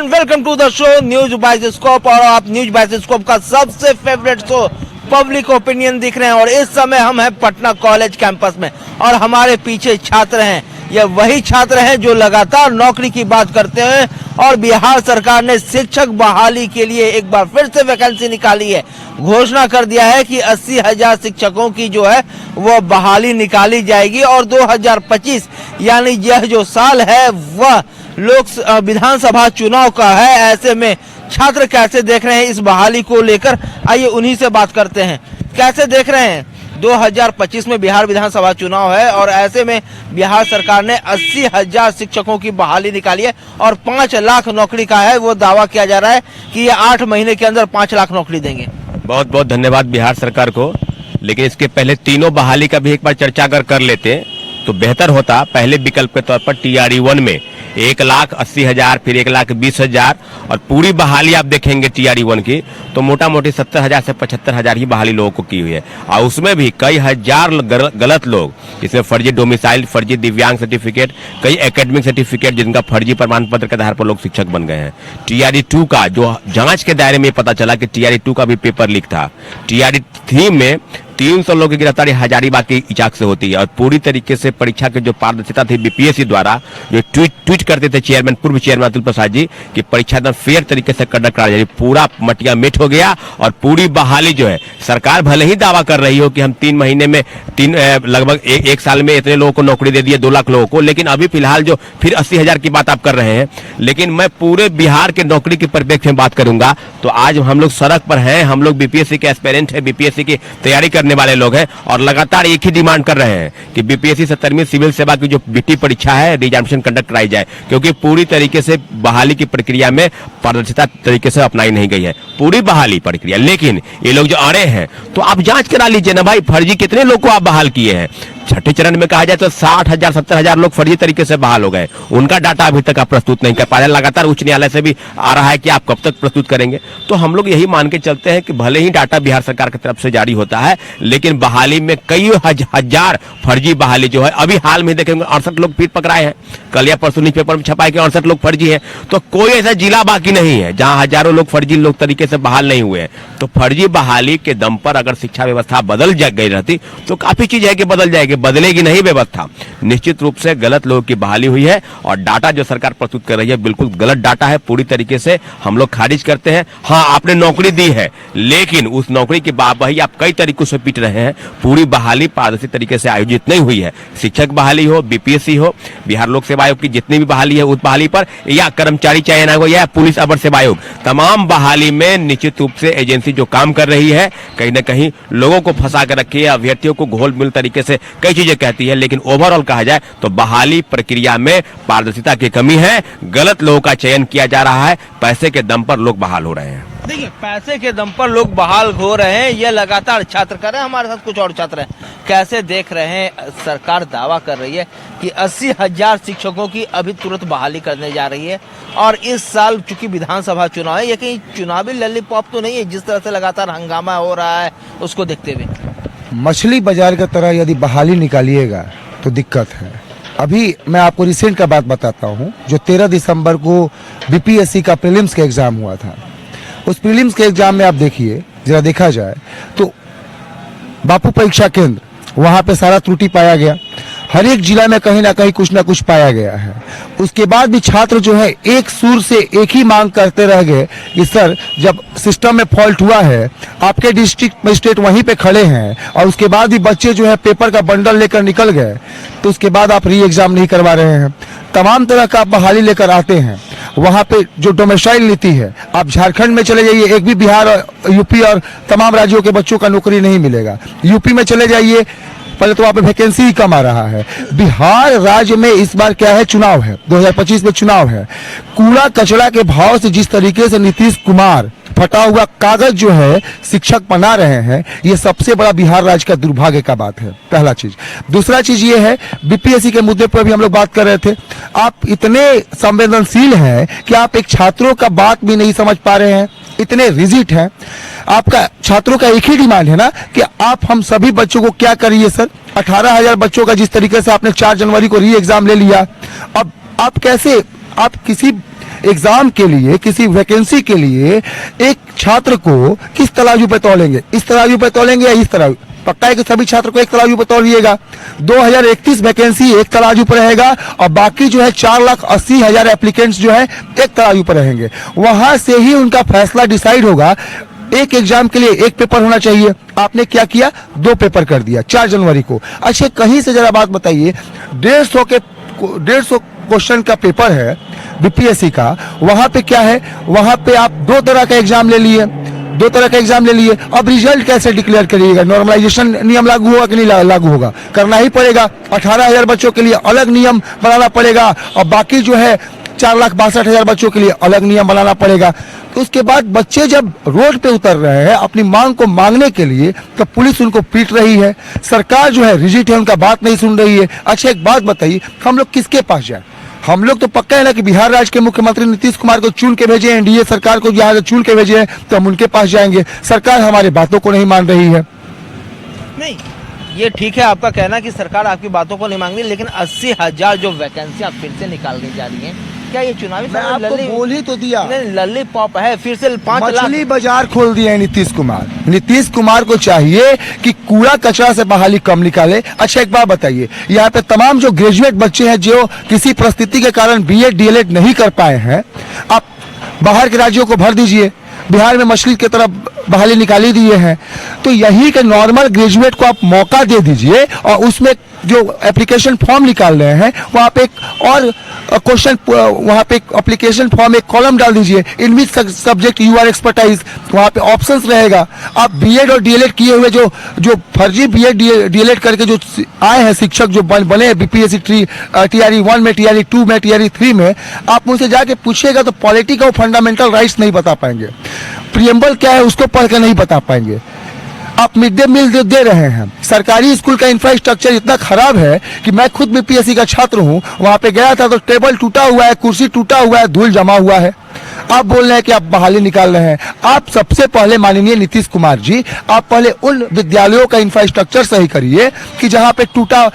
Everyone, welcome to the show news bioscope. और आप news bioscope का सबसे फेवरेट शो पब्लिक ओपिनियन दिख रहे हैं। और इस समय हम हैं पटना कॉलेज कैंपस में और हमारे पीछे छात्र हैं। ये वही छात्र हैं जो लगातार नौकरी की बात करते हैं और बिहार सरकार ने शिक्षक बहाली के लिए एक बार फिर से वैकेंसी निकाली है। घोषणा कर दिया है कि 80,000 शिक्षकों की जो है वो बहाली निकाली जाएगी और 2025 यानी यह जो साल है वह विधानसभा चुनाव का है। ऐसे में छात्र कैसे देख रहे हैं इस बहाली को लेकर, आइए उन्हीं से बात करते हैं। कैसे देख रहे हैं? 2025 में बिहार विधानसभा चुनाव है और ऐसे में बिहार सरकार ने 80,000 शिक्षकों की बहाली निकाली है और 5 लाख नौकरी का है वो दावा किया जा रहा है कि ये 8 महीने के अंदर 5 लाख नौकरी देंगे। बहुत बहुत धन्यवाद बिहार सरकार को। लेकिन इसके पहले तीनों बहाली का भी एक बार चर्चा अगर कर लेते तो बेहतर होता। पहले विकल्प के तौर पर TRE-1 में 1,80,000, फिर 1,20,000 और पूरी बहाली आप देखेंगे TRE-1 की तो मोटा मोटी 70,000 से 75,000 ही बहाली लोगों को की हुई है। और उसमें भी कई हजार गलत लोग, इसमें फर्जी डोमिसाइल, फर्जी दिव्यांग सर्टिफिकेट, कई एकेडमिक सर्टिफिकेट जिनका फर्जी प्रमाण पत्र के आधार पर लोग शिक्षक बन गए हैं। TRE-2 का जो जांच के दायरे में पता चला कि TRE-2 का भी पेपर लीक था। TRE-3 में 300 लोगों की गिरफ्तारी हजारीबाग की इचाक से होती है और पूरी तरीके से परीक्षा की जो पारदर्शिता थी BPSC द्वारा जो ट्वीट करते थे पूर्व चेयरमैन अतुल प्रसाद जी कि परीक्षा एकदम फेयर तरीके से कंडक्ट करा जाए, पूरा मटिया मिट हो गया। और पूरी बहाली जो है सरकार भले ही दावा कर रही हो कि हम 3 महीने में लगभग एक साल में इतने लोगों को नौकरी दे दी है, 2 लाख लोगों को, लेकिन अभी फिलहाल जो फिर 80,000 की बात आप कर रहे हैं। लेकिन मैं पूरे बिहार के नौकरी के परिप्रेक्ष्य में बात करूंगा तो आज हम लोग सड़क पर हैं। हम लोग BPSC के एस्पिरेंट है, BPSC की तैयारी करने वाले लोग हैं और लगातार एक ही डिमांड कर रहे हैं कि BPSC 70वीं सिविल सेवा की जो BT परीक्षा है रिजर्वेशन कंडक्ट कराई जाए, क्योंकि पूरी तरीके से बहाली की प्रक्रिया में पारदर्शिता तरीके से अपनाई नहीं गई है पूरी बहाली प्रक्रिया। लेकिन ये लोग जो अड़े हैं तो आप जांच करा लीजिए ना भाई, फर्जी कितने लोग को आप बहाल किए हैं। छठे चरण में कहा जाए तो 60,000 70,000 लोग फर्जी तरीके से बहाल हो गए, उनका डाटा अभी तक आप प्रस्तुत नहीं कर पा रहे। लगातार उच्च न्यायालय से भी आ रहा है कि आप कब तक प्रस्तुत करेंगे। तो हम लोग यही मान के चलते हैं कि भले ही डाटा बिहार सरकार की तरफ से जारी होता है लेकिन बहाली में कई हजार फर्जी बहाली जो है अभी हाल में देखेंगे 68 लोग फिर पकड़ाए हैं। कल या परसों न्यूज़पेपर में छपा है कि 68 लोग फर्जी हैं। तो कोई ऐसा जिला बाकी नहीं है जहां हजारों लोग फर्जी लोग तरीके से बहाल नहीं हुए हैं। तो फर्जी बहाली के दम पर अगर शिक्षा व्यवस्था बदल गई रहती तो काफी चीज है कि बदल जाएगी, बदलेगी नहीं व्यवस्था। निश्चित रूप से गलत लोगों की बहाली हुई है और डाटा जो सरकार प्रस्तुत कर रही है बिल्कुल गलत डाटा है, पूरी तरीके से हम लोग खारिज करते हैं। हाँ, आपने नौकरी दी है लेकिन उस नौकरी की वाहवाही आप कई तरीकों से पीट रहे हैं। पूरी बहाली पारदर्शी तरीके से आयोजित नहीं हुई है। शिक्षक बहाली हो, BPSC हो, बिहार लोक सेवा आयोग की जितनी भी बहाली है उस बहाली पर, या कर्मचारी चयन आयोग या पुलिस अवर सेवा आयोग, तमाम बहाली में निश्चित रूप से एजेंसी जो काम कर रही है कहीं ना कहीं लोगों को फंसा कर रखी है, अभ्यर्थियों को घोल मिल तरीके से कई चीजें कहती है। लेकिन ओवरऑल कहा जाए तो बहाली प्रक्रिया में पारदर्शिता की कमी है, गलत लोगों का चयन किया जा रहा है, पैसे के दम पर लोग बहाल हो रहे हैं। देखिए, पैसे के दम पर लोग बहाल हो रहे हैं, ये लगातार छात्र कर रहे हैं। हमारे साथ कुछ और छात्र हैं। कैसे देख रहे हैं? सरकार दावा कर रही है कि 80,000 शिक्षकों की अभी तुरंत बहाली करने जा रही है और इस साल चूंकि विधानसभा चुनाव है, ये कहीं चुनावी लॉलीपॉप तो नहीं है जिस तरह से लगातार हंगामा हो रहा है उसको देखते हुए। मछली बाजार की तरह यदि बहाली निकालिएगा तो दिक्कत है। अभी मैं आपको रिसेंट का बात बताता हूँ। जो 13 दिसंबर को BPSC का प्रीलिम्स का एग्जाम हुआ था, उस प्रीलिम्स के एग्जाम में आप देखिए, जरा देखा जाए तो बापू परीक्षा केंद्र वहां पे सारा त्रुटि पाया गया। हर एक जिला में कहीं ना कहीं कुछ ना कुछ पाया गया है। उसके बाद भी छात्र जो है एक सुर से एक ही मांग करते रह गए कि सर, जब सिस्टम में फॉल्ट हुआ है, आपके डिस्ट्रिक्ट मजिस्ट्रेट वहीं पे खड़े हैं और उसके बाद भी बच्चे जो है पेपर का बंडल लेकर निकल गए, तो उसके बाद आप री एग्जाम नहीं करवा रहे हैं। तमाम तरह का आप बहाली लेकर आते हैं। वहां पे जो डोमिसाइल नीति है, आप झारखंड में चले जाइए, एक भी बिहार और UP और तमाम राज्यों के बच्चों का नौकरी नहीं मिलेगा। UP में चले जाइए, पहले तो वहां पे वैकेंसी ही कम आ रहा है। बिहार राज्य में इस बार क्या है, चुनाव है, 2025 में चुनाव है। कूड़ा कचरा के भाव से जिस तरीके से नीतीश कुमार फटा हुआ कागज जो है शिक्षक बना रहे हैं, ये सबसे बड़ा बिहार राज्य का दुर्भाग्य का बात है, पहला चीज। दूसरा चीज ये है, BPSC के मुद्दे पर भी हम लोग बात कर रहे थे। आप इतने संवेदनशील हैं कि आप एक छात्रों का बात भी नहीं समझ पा रहे हैं, इतने रिजिड हैं। आपका छात्रों का एक ही डिमांड है ना कि आप हम सभी बच्चों को क्या करिए सर, 18,000 बच्चों का जिस तरीके से आपने 4 जनवरी को री एग्जाम ले लिया, अब आप कैसे, आप किसी एग्जाम के लिए, किसी वैकेंसी के लिए एक छात्र को किस तराजू पे तौलेंगे? इस तराजू पे तौलेंगे या इस तराजू? पक्का है कि सभी छात्र को एक तराजू पर तौलिएगा। 2031 वैकेंसी एक तराजू पर रहेगा और बाकी जो है 4,80,000 एप्लीकेंट्स जो है एक तराजू पर रहेंगे। वहां से ही उनका फैसला डिसाइड होगा। एक एग्जाम के लिए एक पेपर होना चाहिए, आपने क्या किया? 2 पेपर कर दिया 4 जनवरी को। अच्छा, कहीं से जरा बात बताइए, 150 क्वेश्चन का पेपर है बीपीएससी का, वहां पे क्या है? वहां पे आप 2 तरह का एग्जाम ले लिए, 2 तरह का एग्जाम ले लिए। अब रिजल्ट कैसे डिक्लेयर करिएगा? नॉर्मलाइजेशन नियम लागू होगा कि नहीं लागू होगा? करना ही पड़ेगा। 18,000 बच्चों के लिए अलग नियम बनाना पड़ेगा और बाकी जो है 4,62,000 बच्चों के लिए अलग नियम बनाना पड़ेगा। तो उसके बाद बच्चे जब रोड पे उतर रहे हैं अपनी मांग को मांगने के लिए, तो पुलिस उनको पीट रही है, सरकार जो है रिजिड है, उनका बात नहीं सुन रही है। अच्छा, एक बात बताइए, हम लोग किसके पास जाए? हम लोग तो पक्का है ना कि बिहार राज्य के मुख्यमंत्री नीतीश कुमार को चुन के भेजे, एनडीए सरकार को यहाँ से चुन के भेजे हैं, तो हम उनके पास जाएंगे। सरकार हमारी बातों को नहीं मान रही है। नहीं, ये ठीक है आपका कहना कि सरकार आपकी बातों को नहीं मांग रही, लेकिन 80,000 जो वैकेंसियां फिर से निकालने जा रही हैं, क्या ये चुनावी मैं आपको बोल ही तो दिया, लॉलीपॉप है? फिर से 5 लाख मछली बाजार खोल दिया है नीतीश कुमार। नीतीश कुमार को चाहिए कि कूड़ा कचरा से बहाली कम निकाले। अच्छा, एक बात बताइए, यहाँ पे तमाम जो ग्रेजुएट बच्चे हैं जो किसी परिस्थिति के कारण बीएड डीएलएड नहीं कर पाए हैं, आप बाहर के राज्यों को भर दीजिए। बिहार में मछली की तरफ बहाली निकाली दिए हैं, तो यही के नॉर्मल ग्रेजुएट को आप मौका दे दीजिए और उसमें जो एप्लीकेशन फॉर्म निकाल रहे हैं वहां पे एक और क्वेश्चन, वहां पे एप्लीकेशन फॉर्म एक कॉलम डाल दीजिए, in which subject you are expertise, वहां पे ऑप्शंस रहेगा। आप बीएड और डीएलएड किए हुए जो फर्जी बीएड डीएलएड करके जो आए हैं शिक्षक, जो बने हैं बीपीएससी टीआरई 1 में, टीआरई 2 में, टीआरई 3 में, आप उनसे जाके पूछिएगा तो पॉलिटी का फंडामेंटल राइट्स नहीं बता पाएंगे, प्रियम्बल क्या है उसको पढ़ के नहीं बता पाएंगे। आप मिड डे मील जो दे रहे हैं, सरकारी स्कूल का इंफ्रास्ट्रक्चर इतना खराब है कि मैं खुद बीपीएससी का छात्र हूं, वहां पे गया था तो टेबल टूटा हुआ है, कुर्सी टूटा हुआ है, धूल जमा हुआ है। आप बोल रहे हैं कि आप बहाली निकाल रहे हैं। आप सबसे पहले माननीय नीतीश कुमार जी, आप पहले उन विद्यालयों का इंफ्रास्ट्रक्चर सही करिए कि जहां पे टूटा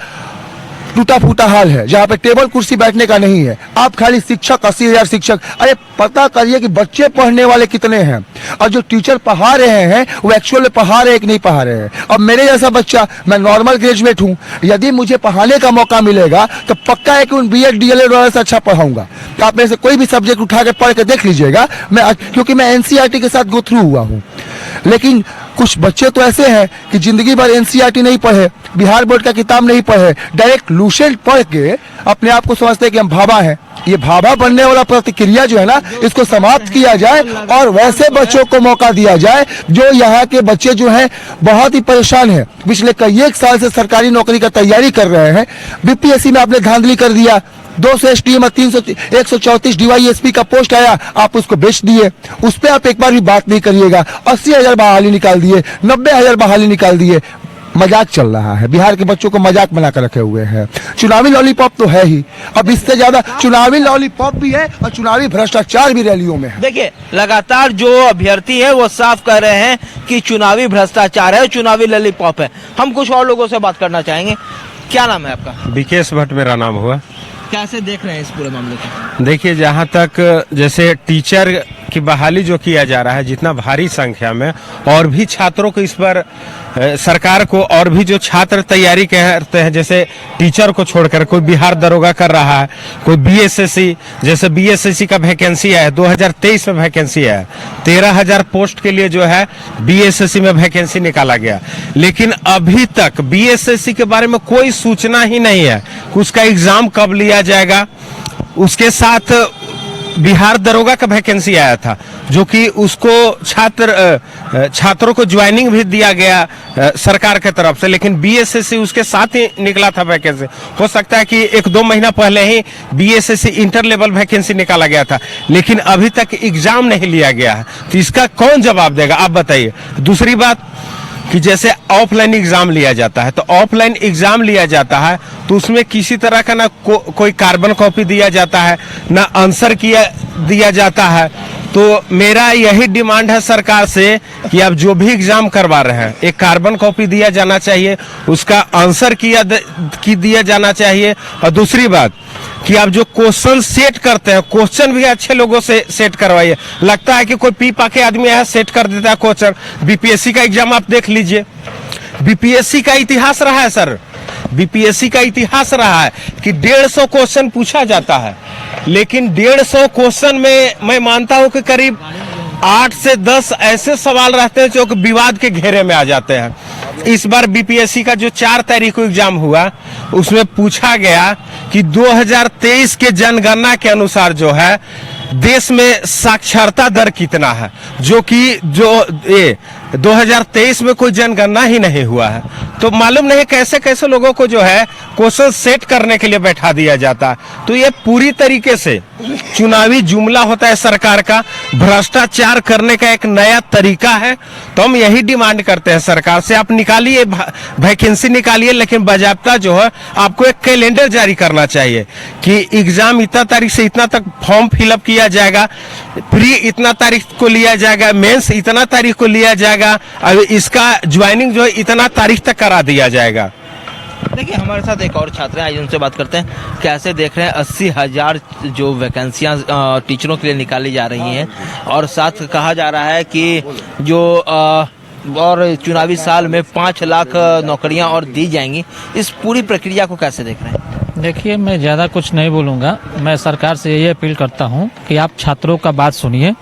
फूटा हाल है, जहाँ पे टेबल कुर्सी बैठने का नहीं है। आप खाली शिक्षक, 80,000 शिक्षक, अरे पता करिए कि बच्चे पढ़ने वाले कितने हैं और जो टीचर पढ़ा रहे हैं वो एक्चुअल में पढ़ा रहे हैं कि नहीं पढ़ा रहे हैं। अब मेरे जैसा बच्चा, मैं नॉर्मल ग्रेजुएट हूँ, यदि मुझे पढ़ाने का मौका मिलेगा तो पक्का है कि उन बीएड डीएलएड वाले से अच्छा पढ़ाऊंगा। तो आप मेरे से कोई भी सब्जेक्ट उठा के पढ़ के देख लीजिएगा, क्योंकि मैं एनसीईआरटी के साथ गो थ्रू हुआ हूँ। लेकिन कुछ बच्चे तो ऐसे हैं कि जिंदगी भर एनसीईआरटी नहीं पढ़े, बिहार बोर्ड का किताब नहीं पढ़े, डायरेक्ट लूसेंट पढ़ के अपने आप को समझते हैं कि हम भाभा हैं। ये भाभा बनने वाला प्रतिक्रिया जो है ना, इसको समाप्त किया जाए और वैसे बच्चों को मौका दिया जाए जो यहाँ के बच्चे जो हैं बहुत ही परेशान हैं, पिछले कई एक साल से सरकारी नौकरी का तैयारी कर रहे हैं। बीपीएससी में आपने धांधली कर दिया, 200 एसटीएम और 134 डीवाईएसपी का पोस्ट आया, आप उसको बेच दिए। उस पर आप एक बार भी बात नहीं करिएगा। 80,000 बहाली निकाल दिए, 90,000 बहाली निकाल दिए। मजाक चल रहा है, बिहार के बच्चों को मजाक बना कर रखे हुए हैं। चुनावी लॉलीपॉप तो है ही, अब इससे ज्यादा चुनावी लॉलीपॉप भी है और चुनावी भ्रष्टाचार भी रैलियों में है। देखिए, लगातार जो अभ्यर्थी है वो साफ कर रहे हैं कि चुनावी भ्रष्टाचार है, चुनावी लॉलीपॉप है। हम कुछ और लोगों से बात करना चाहेंगे। क्या नाम है आपका? विकेश भट्ट मेरा नाम हुआ। कैसे देख रहे हैं इस पूरे मामले को? देखिए, जहाँ तक जैसे टीचर की बहाली जो किया जा रहा है, जितना भारी संख्या में, और भी छात्रों को इस पर सरकार को, और भी जो छात्र तैयारी करते हैं, जैसे टीचर को छोड़कर कोई बिहार दरोगा कर रहा है, कोई बीएसएससी, जैसे बीएसएससी का वैकेंसी है 2023 में वैकेंसी है 13,000 पोस्ट के लिए जो है बीएसएससी में वैकेंसी निकाला गया, लेकिन अभी तक बीएसएससी के बारे में कोई सूचना ही नहीं है कि उसका एग्जाम कब लिया जाएगा। उसके साथ बिहार दरोगा का वैकेंसी आया था, जो कि उसको छात्रों को ज्वाइनिंग भी दिया गया सरकार के तरफ से, लेकिन बीएसएससी उसके साथ ही निकला था वैकेंसी। हो सकता है कि 1-2 महीना पहले ही बीएसएससी इंटर लेवल वैकेंसी निकाला गया था, लेकिन अभी तक एग्जाम नहीं लिया गया है। तो इसका कौन जवाब देगा, आप बताइए। दूसरी बात कि जैसे ऑफलाइन एग्जाम लिया जाता है, तो ऑफलाइन एग्जाम लिया जाता है तो उसमें किसी तरह का ना कोई कार्बन कॉपी दिया जाता है, ना आंसर दिया जाता है। तो मेरा यही डिमांड है सरकार से कि आप जो भी एग्जाम करवा रहे हैं, एक कार्बन कॉपी दिया जाना चाहिए, उसका आंसर दिया जाना चाहिए। और दूसरी बात कि आप जो क्वेश्चन सेट करते हैं, क्वेश्चन भी अच्छे लोगों से सेट करवाइए। लगता है कि कोई पी पाके आदमी है सेट कर देता है क्वेश्चन। बीपीएससी का एग्जाम आप देख लीजिए, बीपीएससी का इतिहास रहा है सर, बीपीएससी का इतिहास रहा है कि 150 क्वेश्चन पूछा जाता है, लेकिन 150 क्वेश्चन में मैं मानता हूं कि करीब 8 से 10 ऐसे सवाल रहते हैं जो कि विवाद के घेरे में आ जाते हैं। इस बार बीपीएससी का जो 4 तारीख को एग्जाम हुआ, उसमें पूछा गया कि 2023 के जनगणना के अनुसार जो है देश में साक्षरता दर कितना है, जो कि 2023 में कोई जनगणना ही नहीं हुआ है। तो मालूम नहीं कैसे कैसे लोगों को जो है क्वेश्चन सेट करने के लिए बैठा दिया जाता है। तो ये पूरी तरीके से चुनावी जुमला होता है सरकार का, भ्रष्टाचार करने का एक नया तरीका है। तो हम यही डिमांड करते हैं सरकार से, आप निकालिए वैकेंसी निकालिए, लेकिन बाजाबता जो है आपको एक कैलेंडर जारी करना चाहिए कि एग्जाम इतना तारीख से इतना तक फॉर्म फिलअप किया जाएगा, प्री इतना तारीख को लिया जाएगा, मेंस इतना तारीख को लिया जाएगा, अब इसका ज्वाइनिंग जो है इतना तारीख तक करा दिया जाएगा। देखिए हमारे साथ एक और छात्र हैं, आज उनसे बात करते हैं। कैसे देख रहे हैं 80,000 जो वैकेंसियां टीचरों के लिए निकाली जा रही हैं, और साथ कहा जा रहा है कि जो और चुनावी साल में 5 लाख नौकरियां और दी जाएंगी। इस पूरी प्रक्रिया को कैसे देख रहे हैं? देखिए, मैं ज़्यादा कुछ नहीं बोलूँगा। मैं सरकार से यही अपील करता हूँ कि आप छात्रों का बात सुनिए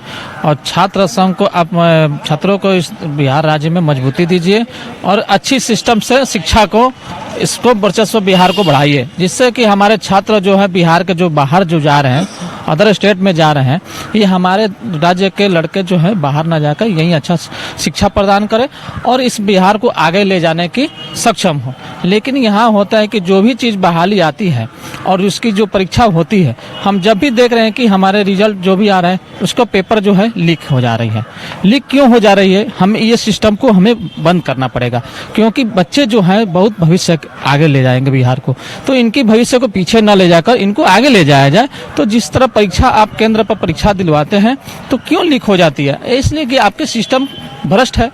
और छात्र संघ को आप छात्रों को इस बिहार राज्य में मजबूती दीजिए और अच्छी सिस्टम से शिक्षा को इसको वर्चस्व बिहार को बढ़ाइए, जिससे कि हमारे छात्र जो है बिहार के जो बाहर जो जा रहे हैं, अदर स्टेट में जा रहे हैं, ये हमारे राज्य के लड़के जो है बाहर ना जाकर यहीं अच्छा शिक्षा प्रदान करें और इस बिहार को आगे ले जाने की सक्षम हो। लेकिन यहाँ होता है कि जो भी चीज़ बहाली आती है और उसकी जो परीक्षा होती है, हम जब भी देख रहे हैं कि हमारे रिजल्ट जो भी आ रहा है उसका पेपर जो है लीक हो जा रही है। लीक क्यों हो जा रही है? हम ये सिस्टम को हमें बंद करना पड़ेगा, क्योंकि बच्चे जो हैं बहुत भविष्य आगे ले जाएंगे बिहार को। तो इनकी भविष्य को पीछे न ले जाकर इनको आगे ले जाया जाए। तो जिस तरह परीक्षा आप केंद्र पर परीक्षा दिलवाते हैं तो क्यों लीक हो जाती है? इसलिए कि आपके सिस्टम भ्रष्ट है।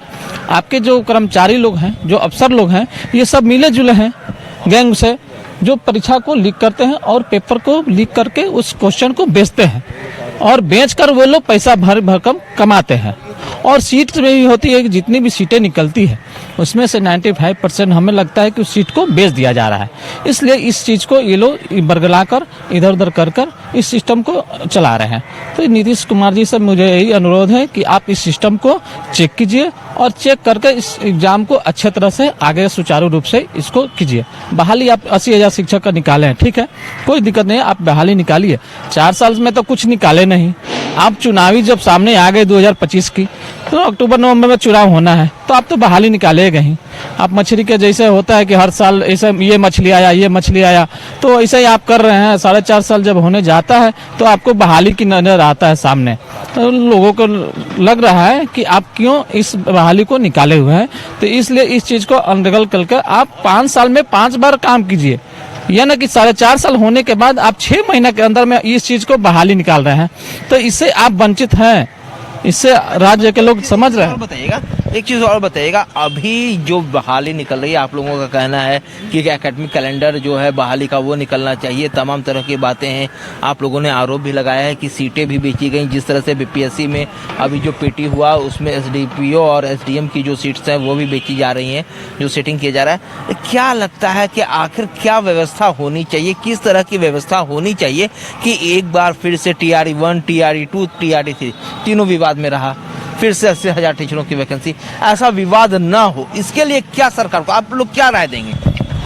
आपके जो कर्मचारी लोग हैं, जो अफसर लोग हैं, ये सब मिले जुले हैं गैंग से, जो परीक्षा को लीक करते हैं और पेपर को लीक करके उस क्वेश्चन को बेचते हैं और बेचकर वो लोग पैसा भरकम कमाते हैं। और सीट में भी होती है कि जितनी भी सीटें निकलती है उसमें से 95% हमें लगता है कि उस सीट को बेच दिया जा रहा है। इसलिए इस चीज़ को ये लोग बरगला कर इधर उधर कर इस सिस्टम को चला रहे हैं। तो नीतीश कुमार जी से मुझे यही अनुरोध है कि आप इस सिस्टम को चेक कीजिए और चेक करके इस एग्जाम को अच्छे तरह से आगे सुचारू रूप से इसको कीजिए। बहाली आप 80,000 शिक्षक का निकाले हैं, ठीक है, कोई दिक्कत नहीं है, आप बहाली निकालिए। 4 साल में तो कुछ निकाले नहीं। आप चुनावी जब सामने आ गए 2025 की, तो अक्टूबर नवंबर में चुनाव होना है, तो आप तो बहाली निकालेगा ही। आप मछली के जैसे होता है कि हर साल ऐसे ये मछली आया, ये मछली आया, तो ऐसे ही आप कर रहे हैं। 4.5 साल जब होने जाता है तो आपको बहाली की नजर आता है सामने। तो लोगों को लग रहा है कि आप क्यों इस बहाली को निकाले हुए हैं। तो इसलिए इस चीज़ को अनरिगल करके आप 5 साल में 5 बार काम कीजिए, यह ना कि 4.5 साल होने के बाद आप 6 महीने के अंदर में इस चीज़ को बहाली निकाल रहे हैं। तो इससे आप वंचित हैं, इससे राज्य के लोग समझ रहे हैं। बताइएगा, एक चीज़ और बताइएगा, अभी जो बहाली निकल रही है, आप लोगों का कहना है कि एकेडमिक कैलेंडर जो है बहाली का वो निकलना चाहिए, तमाम तरह की बातें हैं। आप लोगों ने आरोप भी लगाया है कि सीटें भी बेची गई। जिस तरह से बीपीएससी में अभी जो पीटी हुआ उसमें एसडीपीओ और एसडीएम की जो सीट्स हैं वो भी बेची जा रही हैं, जो सेटिंग किया जा रहा है। क्या लगता है कि आखिर क्या व्यवस्था होनी चाहिए, किस तरह की व्यवस्था होनी चाहिए कि एक बार फिर से TRE 1, TRE 2, TRE 3 तीनों विवाद में रहा, फिर से 80,000 टीचरों की वैकेंसी, ऐसा विवाद ना हो, इसके लिए क्या सरकार को आप लोग क्या राय देंगे?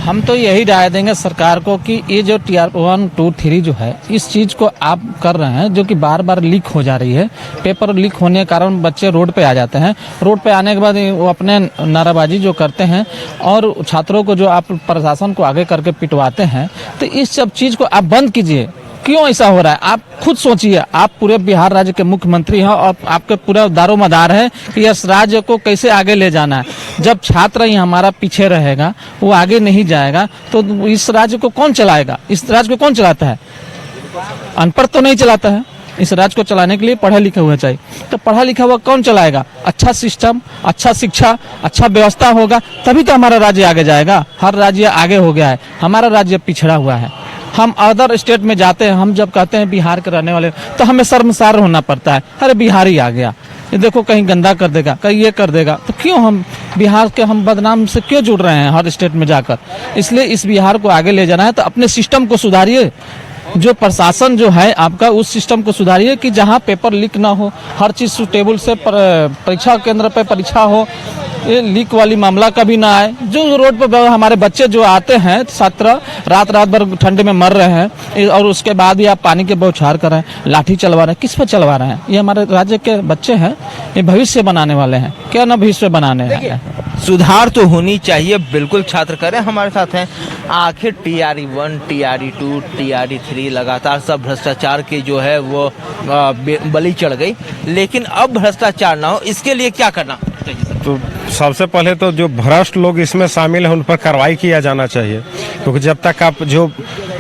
हम तो यही राय देंगे सरकार को कि ये जो TRE 1, 2, 3 जो है, इस चीज़ को आप कर रहे हैं, जो कि बार बार लीक हो जा रही है। पेपर लीक होने के कारण बच्चे रोड पे आ जाते हैं। रोड पे आने के बाद वो अपने नाराबाजी जो करते हैं और छात्रों को जो आप प्रशासन को आगे करके पिटवाते हैं, तो इस सब चीज़ को आप बंद कीजिए। क्यों ऐसा हो रहा है आप खुद सोचिए। आप पूरे बिहार राज्य के मुख्यमंत्री हैं और आपके पूरा दारोमदार है कि इस राज्य को कैसे आगे ले जाना है। जब छात्र ही हमारा पीछे रहेगा, वो आगे नहीं जाएगा, तो इस राज्य को कौन चलाएगा? इस राज्य को कौन चलाता है? अनपढ़ तो नहीं चलाता है। इस राज्य को चलाने के लिए पढ़े लिखे हुए चाहिए। तो पढ़ा लिखा हुआ कौन चलाएगा? अच्छा सिस्टम, अच्छा शिक्षा, अच्छा व्यवस्था होगा तभी तो हमारा राज्य आगे जाएगा। हर राज्य आगे हो गया है, हमारा राज्य पिछड़ा हुआ है। हम अदर स्टेट में जाते हैं, हम जब कहते हैं बिहार के रहने वाले तो हमें शर्मसार होना पड़ता है, अरे बिहारी आ गया, ये देखो कहीं गंदा कर देगा, कहीं ये कर देगा। तो क्यों हम बिहार के हम बदनाम से क्यों जुड़ रहे हैं हर स्टेट में जाकर? इसलिए इस बिहार को आगे ले जाना है तो अपने सिस्टम को सुधारिए। जो प्रशासन जो है आपका, उस सिस्टम को सुधारिए कि जहां पेपर लीक ना हो, हर चीज सुटेबल से परीक्षा केंद्र पे परीक्षा हो, ये लीक वाली मामला कभी ना आए। जो रोड पर हमारे बच्चे जो आते हैं छात्र रात भर ठंडे में मर रहे हैं और उसके बाद भी आप पानी के बौछार कर रहे हैं, लाठी चलवा रहे हैं, किस पर चलवा रहे हैं? ये हमारे राज्य के बच्चे हैं, ये भविष्य बनाने वाले हैं, क्या ना भविष्य बनाने हैं। सुधार तो होनी चाहिए, बिल्कुल छात्र करें। हमारे साथ हैं आखिर TRE 1, TRE 2, TRE 3 लगातार सब भ्रष्टाचार के जो है वो बलि चढ़ गई, लेकिन अब भ्रष्टाचार ना हो इसके लिए क्या करना चाहिए? तो सबसे पहले तो जो भ्रष्ट लोग इसमें शामिल हैं उन पर कार्रवाई किया जाना चाहिए, क्योंकि जब तक आप जो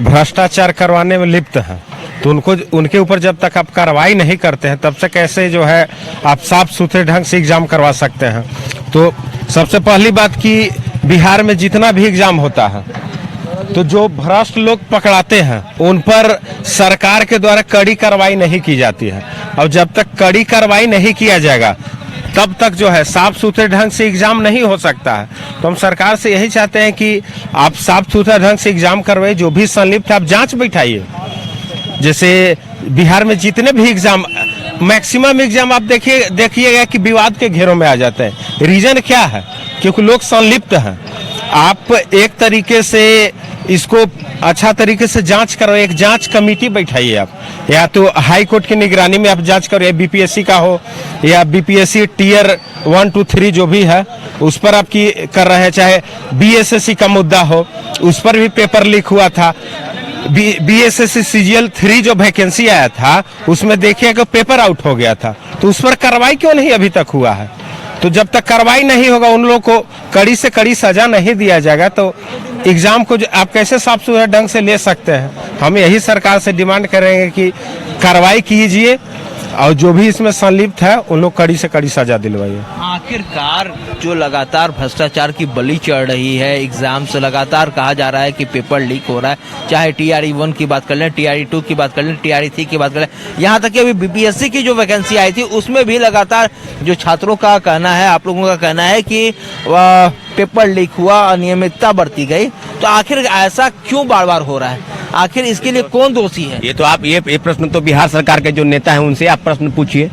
भ्रष्टाचार करवाने में लिप्त हैं तो उनके ऊपर जब तक आप कार्रवाई नहीं करते हैं तब से कैसे जो है आप साफ सुथरे ढंग से एग्जाम करवा सकते हैं। तो सबसे पहली बात कि बिहार में जितना भी एग्जाम होता है तो जो भ्रष्ट लोग पकड़ाते हैं उन पर सरकार के द्वारा कड़ी कार्रवाई नहीं की जाती है, और जब तक कड़ी कार्रवाई नहीं किया जाएगा तब तक जो है साफ सुथरे ढंग से एग्जाम नहीं हो सकता है। तो हम सरकार से यही चाहते हैं कि आप साफ सुथरा ढंग से एग्जाम करवाइए, जो भी संलिप्त है आप जांच बैठाइए। जैसे बिहार में जितने भी एग्जाम, मैक्सिमम एग्जाम आप देखिएगा कि विवाद के घेरों में आ जाते हैं। रीजन क्या है? क्योंकि लोग संलिप्त हैं। आप एक तरीके से इसको अच्छा तरीके से जांच करो, एक जांच कमेटी बैठाइए आप, या तो हाई कोर्ट की निगरानी में आप जांच करो, या BPSC का हो या BPSC टीयर 1, 2, 3 जो भी है उस पर आपकी कर रहे हैं, चाहे BSSC का मुद्दा हो उस पर भी पेपर लीक हुआ था। BSSC CGL 3 जो वैकेंसी आया था उसमें देखिए कि पेपर आउट हो गया था, तो उस पर कार्रवाई क्यों नहीं अभी तक हुआ है? तो जब तक कार्रवाई नहीं होगा, उन लोगों को कड़ी से कड़ी सजा नहीं दिया जाएगा, तो एग्जाम को आप कैसे साफ सुथरे ढंग से ले सकते हैं? हम यही सरकार से डिमांड करेंगे कि कार्रवाई कीजिए और जो भी इसमें संलिप्त है उन लोग कड़ी से कड़ी सजा दिलवाइए। आखिरकार जो लगातार भ्रष्टाचार की बलि चढ़ रही है, एग्जाम से लगातार कहा जा रहा है कि पेपर लीक हो रहा है, चाहे TRE 1 की बात कर लें, TRE 2 की बात कर लें, TRE 3 की बात कर लें, यहाँ तक कि अभी BPSC की जो वैकेंसी आई थी उसमें भी लगातार जो छात्रों का कहना है, आप लोगों का कहना है कि पेपर लीक हुआ, अनियमितता बरती गई। तो आखिर ऐसा क्यों बार बार हो रहा है? आखिर इसके लिए कौन दोषी है? ये तो आप ये प्रश्न तो बिहार सरकार के जो नेता हैं उनसे आप प्रश्न पूछिए,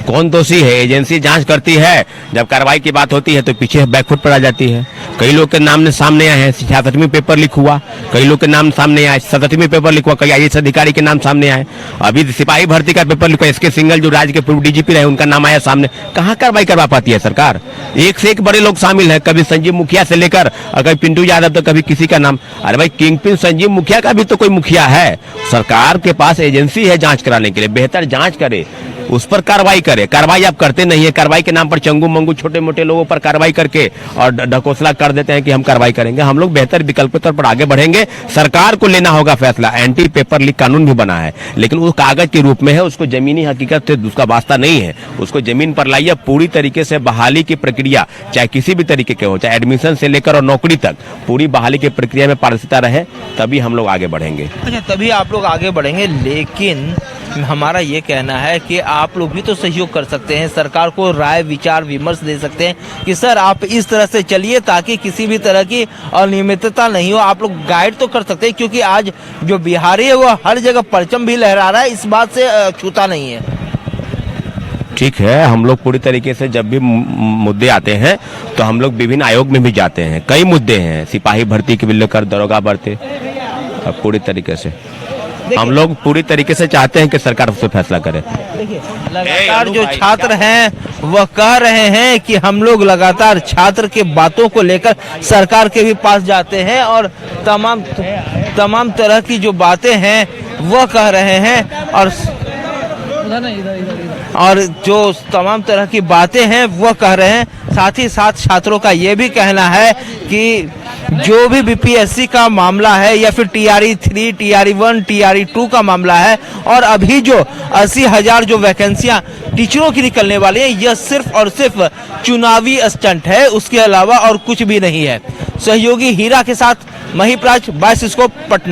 कौन दोषी है? एजेंसी जांच करती है, जब कार्रवाई की बात होती है तो पीछे बैकफुट पर आ जाती है। कई लोग के नाम सामने आए हैं, 66वीं पेपर लीक हुआ, कई लोग के नाम सामने आए, 67वीं पेपर लीक हुआ, कई IAS अधिकारी के नाम सामने आए, अभी सिपाही भर्ती का पेपर लीक हुआ, SK सिंघल जो राज्य के पूर्व DGP रहे उनका नाम आया सामने। कहाँ कार्रवाई करवा पाती है सरकार? एक से एक बड़े लोग शामिल है, कभी संजीव मुखिया से लेकर कभी पिंटू यादव तो कभी किसी का नाम। अरे भाई, किंगपिन संजीव मुखिया का भी तो कोई मुखिया है। सरकार के पास एजेंसी है जांच कराने के लिए, बेहतर जांच करे, उस पर कार्रवाई करे। कार्रवाई आप करते नहीं है, कार्रवाई के नाम पर चंगू मंगू छोटे मोटे लोगों पर कार्रवाई करके और ढकोसला कर देते हैं कि हम कार्रवाई करेंगे। हम लोग बेहतर विकल्प के तौर पर आगे बढ़ेंगे। सरकार को लेना होगा फैसला। एंटी पेपर लीक कानून भी बना है, लेकिन वो कागज के रूप में है, उसको जमीनी हकीकत से उसका वास्ता नहीं है। उसको जमीन पर लाइए, पूरी तरीके से बहाली की प्रक्रिया चाहे किसी भी तरीके के हो, चाहे एडमिशन से लेकर और नौकरी तक, पूरी बहाली की प्रक्रिया में पारदर्शिता रहे, तभी हम लोग आगे बढ़ेंगे। अच्छा, तभी आप लोग आगे बढ़ेंगे। लेकिन हमारा ये कहना है कि आप लोग भी तो सहयोग कर सकते हैं, सरकार को राय विचार विमर्श दे सकते हैं कि सर आप इस तरह से चलिए ताकि किसी भी तरह की अनियमितता नहीं हो। आप लोग गाइड तो कर सकते हैं, क्योंकि आज जो बिहारी है वो हर जगह परचम भी लहरा रहा है, इस बात से छूता नहीं है। ठीक है, हम लोग पूरी तरीके से जब भी मुद्दे आते हैं तो हम लोग विभिन्न आयोग में भी जाते हैं। कई मुद्दे हैं, सिपाही भर्ती के लेकर दरोगा भर्ती, पूरी तरीके से हम लोग पूरी तरीके से चाहते हैं कि सरकार उस पर फैसला करे। देखिए, लगातार जो छात्र हैं वह कह रहे हैं कि हम लोग लगातार छात्र के बातों को लेकर सरकार के भी पास जाते हैं और तमाम तरह की जो बातें हैं वह कह रहे हैं, और जो तमाम तरह की बातें हैं वह कह रहे हैं। साथ ही साथ छात्रों का ये भी कहना है कि जो भी बीपीएससी का मामला है या फिर टीआरई 3, टीआरई 1, टीआरई 2 का मामला है और अभी जो 80,000 जो वैकेंसियां टीचरों की निकलने वाली है, यह सिर्फ और सिर्फ चुनावी स्टंट है, उसके अलावा और कुछ भी नहीं है। सहयोगी हीरा के साथ महिप्राज, 22 स्कोप, पटना।